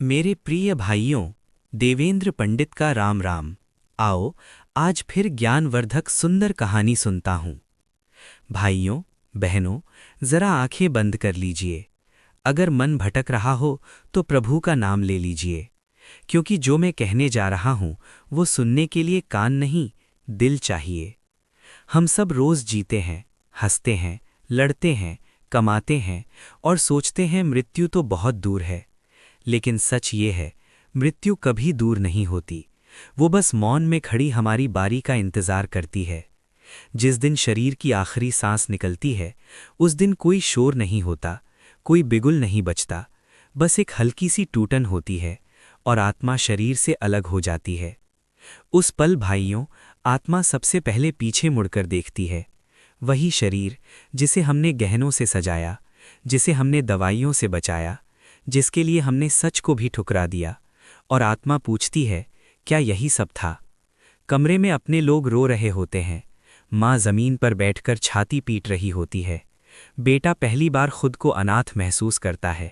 मेरे प्रिय भाइयों, देवेंद्र पंडित का राम राम। आओ आज फिर ज्ञानवर्धक सुंदर कहानी सुनता हूँ। भाइयों बहनों, जरा आंखें बंद कर लीजिए। अगर मन भटक रहा हो तो प्रभु का नाम ले लीजिए, क्योंकि जो मैं कहने जा रहा हूँ वो सुनने के लिए कान नहीं, दिल चाहिए। हम सब रोज जीते हैं, हंसते हैं, लड़ते हैं, कमाते हैं और सोचते हैं मृत्यु तो बहुत दूर है। लेकिन सच ये है, मृत्यु कभी दूर नहीं होती। वो बस मौन में खड़ी हमारी बारी का इंतजार करती है। जिस दिन शरीर की आखिरी सांस निकलती है, उस दिन कोई शोर नहीं होता, कोई बिगुल नहीं बजता, बस एक हल्की सी टूटन होती है और आत्मा शरीर से अलग हो जाती है। उस पल भाइयों, आत्मा सबसे पहले पीछे मुड़कर देखती है। वही शरीर जिसे हमने गहनों से सजाया, जिसे हमने दवाइयों से बचाया, जिसके लिए हमने सच को भी ठुकरा दिया। और आत्मा पूछती है, क्या यही सब था? कमरे में अपने लोग रो रहे होते हैं, माँ जमीन पर बैठकर छाती पीट रही होती है, बेटा पहली बार खुद को अनाथ महसूस करता है,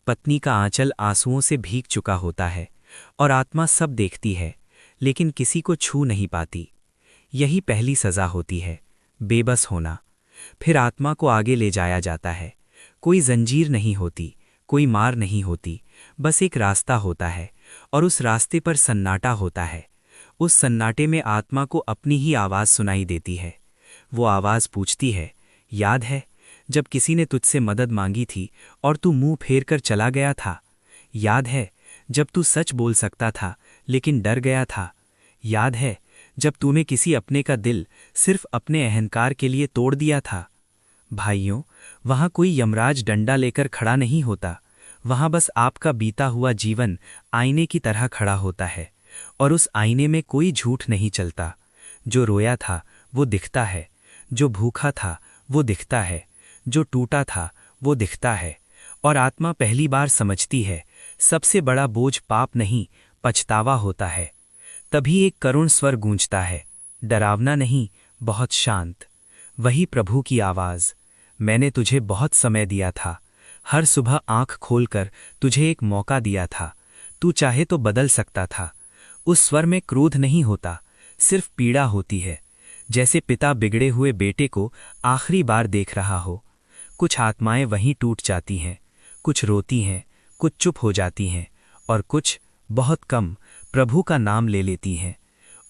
पत्नी का आंचल आंसुओं से भीग चुका होता है, और आत्मा सब देखती है लेकिन किसी को छू नहीं पाती। यही पहली सज़ा होती है, बेबस होना। फिर आत्मा को आगे ले जाया जाता है। कोई जंजीर नहीं होती, कोई मार नहीं होती, बस एक रास्ता होता है और उस रास्ते पर सन्नाटा होता है। उस सन्नाटे में आत्मा को अपनी ही आवाज़ सुनाई देती है। वो आवाज़ पूछती है, याद है जब किसी ने तुझसे मदद मांगी थी और तू मुंह फेर कर चला गया था? याद है जब तू सच बोल सकता था लेकिन डर गया था? याद है जब तूने किसी अपने का दिल सिर्फ अपने अहंकार के लिए तोड़ दिया था? भाइयों, वहाँ कोई यमराज डंडा लेकर खड़ा नहीं होता। वहाँ बस आपका बीता हुआ जीवन आईने की तरह खड़ा होता है, और उस आईने में कोई झूठ नहीं चलता। जो रोया था वो दिखता है, जो भूखा था वो दिखता है, जो टूटा था वो दिखता है। और आत्मा पहली बार समझती है, सबसे बड़ा बोझ पाप नहीं, पछतावा होता है। तभी एक करुण स्वर गूंजता है, डरावना नहीं, बहुत शांत। वही प्रभु की आवाज़, मैंने तुझे बहुत समय दिया था, हर सुबह आंख खोलकर तुझे एक मौका दिया था, तू चाहे तो बदल सकता था। उस स्वर में क्रोध नहीं होता, सिर्फ पीड़ा होती है, जैसे पिता बिगड़े हुए बेटे को आखिरी बार देख रहा हो। कुछ आत्माएं वहीं टूट जाती हैं, कुछ रोती हैं, कुछ चुप हो जाती हैं, और कुछ, बहुत कम, प्रभु का नाम ले लेती हैं।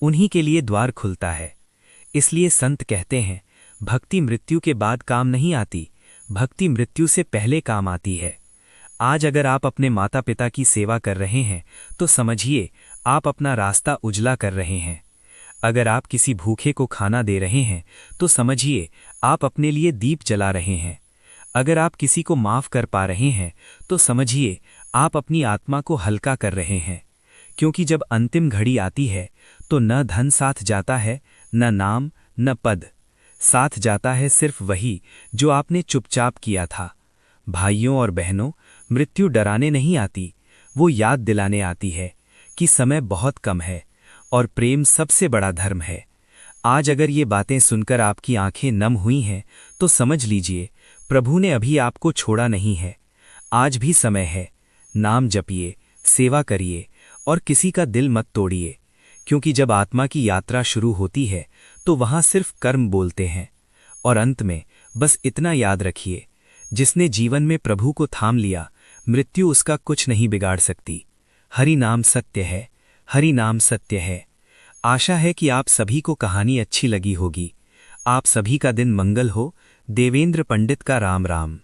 उन्हीं के लिए द्वार खुलता है। इसलिए संत कहते हैं, भक्ति मृत्यु के बाद काम नहीं आती, भक्ति मृत्यु से पहले काम आती है। आज अगर आप अपने माता पिता की सेवा कर रहे हैं तो समझिए आप अपना रास्ता उजला कर रहे हैं। अगर आप किसी भूखे को खाना दे रहे हैं तो समझिए आप अपने लिए दीप जला रहे हैं। अगर आप किसी को माफ कर पा रहे हैं तो समझिए आप अपनी आत्मा को हल्का कर रहे हैं। क्योंकि जब अंतिम घड़ी आती है तो न धन साथ जाता है, न नाम, न पद। साथ जाता है सिर्फ वही जो आपने चुपचाप किया था। भाइयों और बहनों, मृत्यु डराने नहीं आती, वो याद दिलाने आती है कि समय बहुत कम है और प्रेम सबसे बड़ा धर्म है। आज अगर ये बातें सुनकर आपकी आंखें नम हुई हैं तो समझ लीजिए प्रभु ने अभी आपको छोड़ा नहीं है। आज भी समय है, नाम जपिए, सेवा करिए और किसी का दिल मत तोड़िए। क्योंकि जब आत्मा की यात्रा शुरू होती है तो वहाँ सिर्फ कर्म बोलते हैं। और अंत में बस इतना याद रखिए, जिसने जीवन में प्रभु को थाम लिया, मृत्यु उसका कुछ नहीं बिगाड़ सकती। हरि नाम सत्य है, हरि नाम सत्य है। आशा है कि आप सभी को कहानी अच्छी लगी होगी। आप सभी का दिन मंगल हो। देवेंद्र पंडित का राम राम।